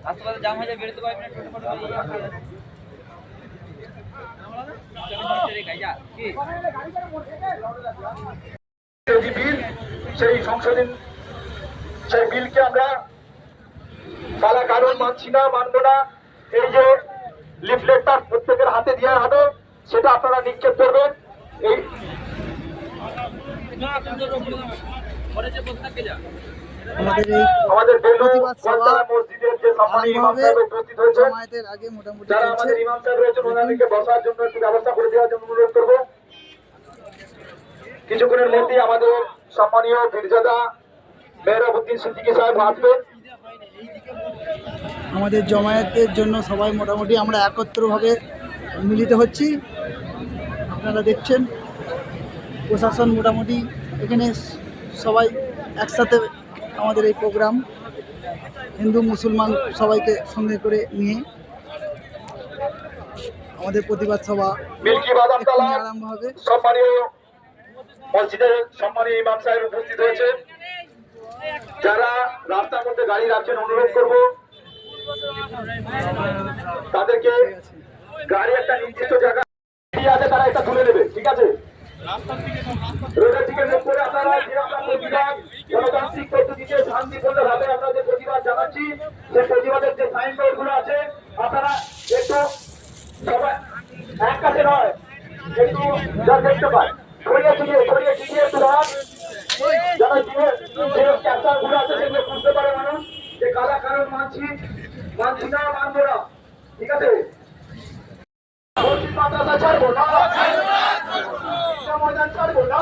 রাস্তাঘাটে জাম হয়ে যায়, বেরোতে পারবি না, টোটো ফটো সেই সংশোধন সেই বিলকে আমরা কালা কানুন মানছি না, মানবো না। এই যে লিফলেটটা প্রত্যেকের হাতে দেওয়া হবে সেটা আপনারা নিক্ষেপ করবেন। এই আমাদের মসজিদের যে সম্মানী ইমাম সাহেব উপস্থিত হয়েছেন, যারা আমাদের ইমাম সাহেব রয়েছেন ওনাদেরকে বসার জন্য একটু ব্যবস্থা করে দেওয়ার জন্য অনুরোধ করবো। কিছুক্ষণের মধ্যেই আমাদের সম্মানীয় পীরজাদা মেহরাবউদ্দিন সিদ্দিকী সাহেব আসবেন। আমাদের জমায়েতের জন্য সবাই মোটামুটি আমরা একত্রভাবে মিলিত হচ্ছি। আপনারা দেখছেন প্রশাসন মোটামুটি এখানে সবাই একসাথে আমাদের এই প্রোগ্রাম হিন্দু মুসলমান সবাইকে সঙ্গে করে নিয়ে আমাদের প্রতিবাদ সভা আরম্ভ হবে। সম্মানীয় মসজিদের সম্মানীয় ইমাম সাহেব উপস্থিত হয়েছে, যারা রাস্তার মধ্যে গাড়ি রাখছেন অনুরোধ করব তাদেরকে গাড়ি একটা নির্দিষ্ট জায়গা আছে তারা এটা তুলে নেবে, ঠিক আছে? রোডের দিকে মুখ করে আপনারা যে আমরা প্রতিবাদ গণতান্ত্রিক পদ্ধতিতে শান্তিপূর্ণভাবে আমরা যে প্রতিবাদ জানাচ্ছি সেই প্রতিবাদের যে সাইনবোর্ড গুলো আছে আপনারা একটু সবাই এক কাছে নয়, একটু যা দেখতে পায় ছড়িয়ে ছিটিয়ে একটু রাখ, যারা যে ক্যান্সার গুলো আছে সেগুলো বুঝতে পারে মানুষ যে কালা কানুন মানছি না, মানবো না, ঠিক আছে? মসজিদ মাদ্রাসা ছাড়বো না, ময়দান ছাড়বো না,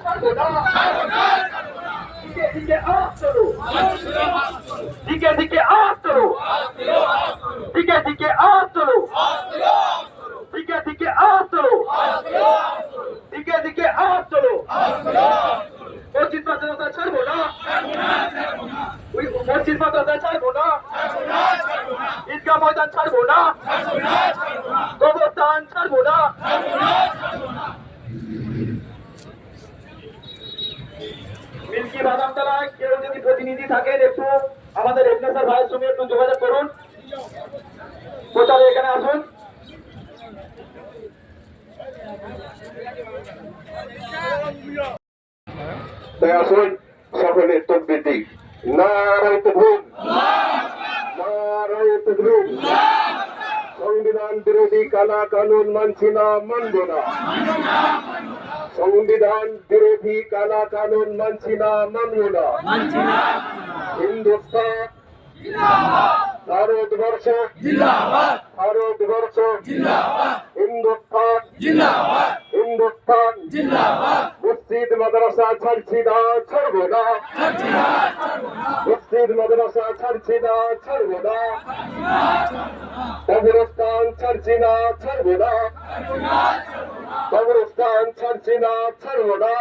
ছাড়বো না, দিকে আওয়াজ তোলো, দিকে আওয়াজ তোলো, দিকে আওয়াজ তোলো, দিকে আওয়াজ তোলো, দিকে আওয়াজ তোলো। মসজিদ মাদ্রাসা ছাড়বো না, মসজিদ মাদ্রাসা ছাড়বো না, ঈদগাহ ময়দান ছাড়বো না, কবরস্থান ছাড়বো না। মিল্কি বাদামতলায় কেউ যদি প্রতিনিধি থাকেন একটু আমাদের হেডমাস্টার ভাইয়ের সঙ্গে একটু যোগাযোগ করুন, প্রচারে এখানে আসুন। তাই আসুন সকলের তকবীর দিই। নারায়ে তাকবীর, নারায়ে তাকবীর। সংবিধান বিরোধী কালা কানুন মানছি না, মানবো না। সংবিধান বিরোধী কালা কানুন মানছি না, মানবো না। হিন্দুস্তান ভারতবর্ষ, ভারতবর্ষ, হিন্দুস্তান, হিন্দুস্তান, মসজিদ মাদ্রাসা ছাড়ছি না, ছাড়বো না। মসজিদ মাদ্রাসা ছাড়ছি না, ছাড়বো না। কবরস্থান ছাড়ছি না, ছাড়বো না। কবরস্থান ছাড়ছি না, ছাড়বো না।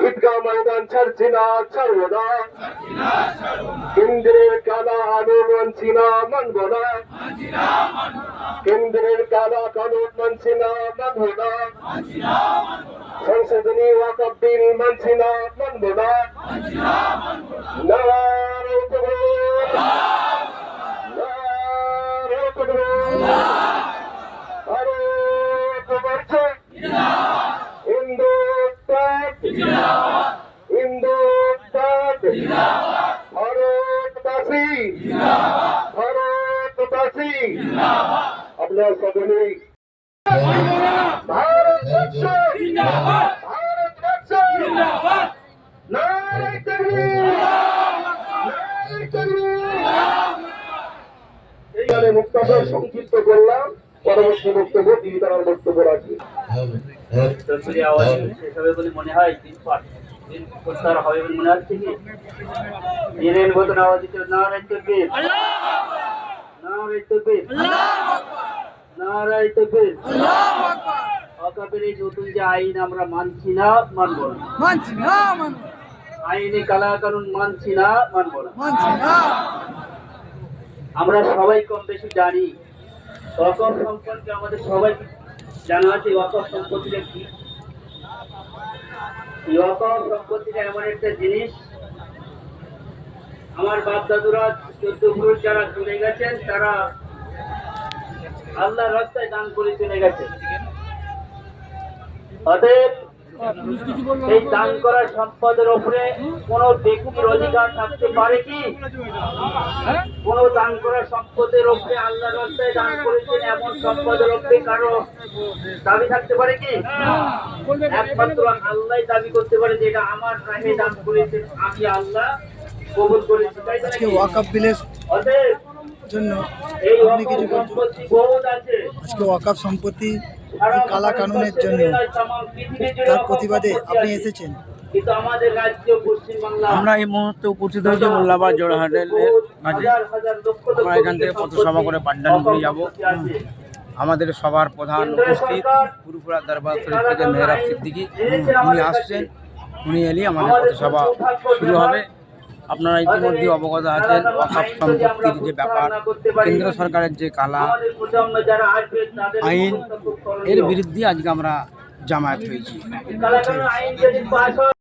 ঈদগাহ ময়দান ছাড়ছি না, ছাড়বো না। কেন্দ্রের কালা কানুন মানছি না, মানবো না। কেন্দ্রের কালা কানুন মানছি না, মানবো না। সংশোধনী ওয়াকফ বিল মানছি না, মানবো না। নারায়ে তাকবীর, নারায়ে তাকবীর। ভারতবর্ষ হিন্দুস্তান, হিন্দুস্তান, ভারতবাসী, ভারতবাসী। আপনার সকলেই ভারতবর্ষ, ভারতবর্ষ, নারায়ে তাকবীর, নারায়ে তাকবীর। এইখানে বক্তব্য সংক্ষিপ্ত করলাম, পরবর্তী বক্তব্য তিনি তার বক্তব্য রাখবেন। আওয়াজ শেষ হবে বলে মনে হয়, দিন প্রচার হবে বলে মনে হচ্ছে কি? দিনের মতন আওয়াজ দিতে নারায়ে তাকবীর, নারায়ে তাকবীর, নারায়ে নারায়ে তাকবীর। ওয়াকফের এই নতুন যে আইন আমরা মানছি না, মানব না। আইনি কালা কানুন মানছি না, মানব না। আমরা সবাই কম বেশি জানি ওয়াকফ সম্পর্কে, আমাদের সবাই জানা আছে ওয়াকফ সম্পত্তিটা কি। ওয়াকফ সম্পত্তিটা এমন একটা জিনিস, আমার বাপ দাদুরা 14 পুরুষ যারা চলে গেছেন তারা আল্লাহর রাস্তায় দান করে চলে গেছেন। অতএব এই দান করা সম্পদের উপরে কোন ব্যক্তির অধিকার থাকতে পারে কি? কোন দান করা সম্পদের উপরে, আল্লাহর রাস্তায় দান করেছেন এমন সম্পদের উপরে কারো দাবি থাকতে পারে কি? একমাত্র আল্লাহই দাবি করতে পারে যে এটা আমার রাহে দান করেছেন, আমি আল্লাহ কবুল করেছি। তাই তো আজকে নাকি? ওয়াকফ বিলের অতএব জন্য এই আপনি কিছু ওয়াকফ বলছেন? সম্পত্তি বহুত আছে। আজকে ওয়াকফ সম্পত্তি যে কালা কানুনের জন্য তার প্রতিবাদে আপনি এসেছেন। কিন্তু আমাদের রাজ্য পশ্চিমবাংলা, আমরা এই মুহূর্তে উপস্থিত হয়েছি মোল্লাবাদ জোড়হাটের মাঝে। আমরা এখান থেকে পথসভা করে পান্ডানপুরি যাব। আমাদের সবার প্রধান উপস্থিত পুরুপুরা দরবার শরীফ থেকে মেহরাব সিদ্দিকী, উনি আসছেন। উনি এলেই আমাদের পথসভা শুরু হবে। আপনারা ইতিমধ্যে অবগত আছেন ওয়াকফ সম্পত্তির যে ব্যাপার, কেন্দ্র সরকারের যে কালা আইন, এর বিরুদ্ধে আজকে আমরা জামায়াত হয়েছি। আইন যদি পাস হয়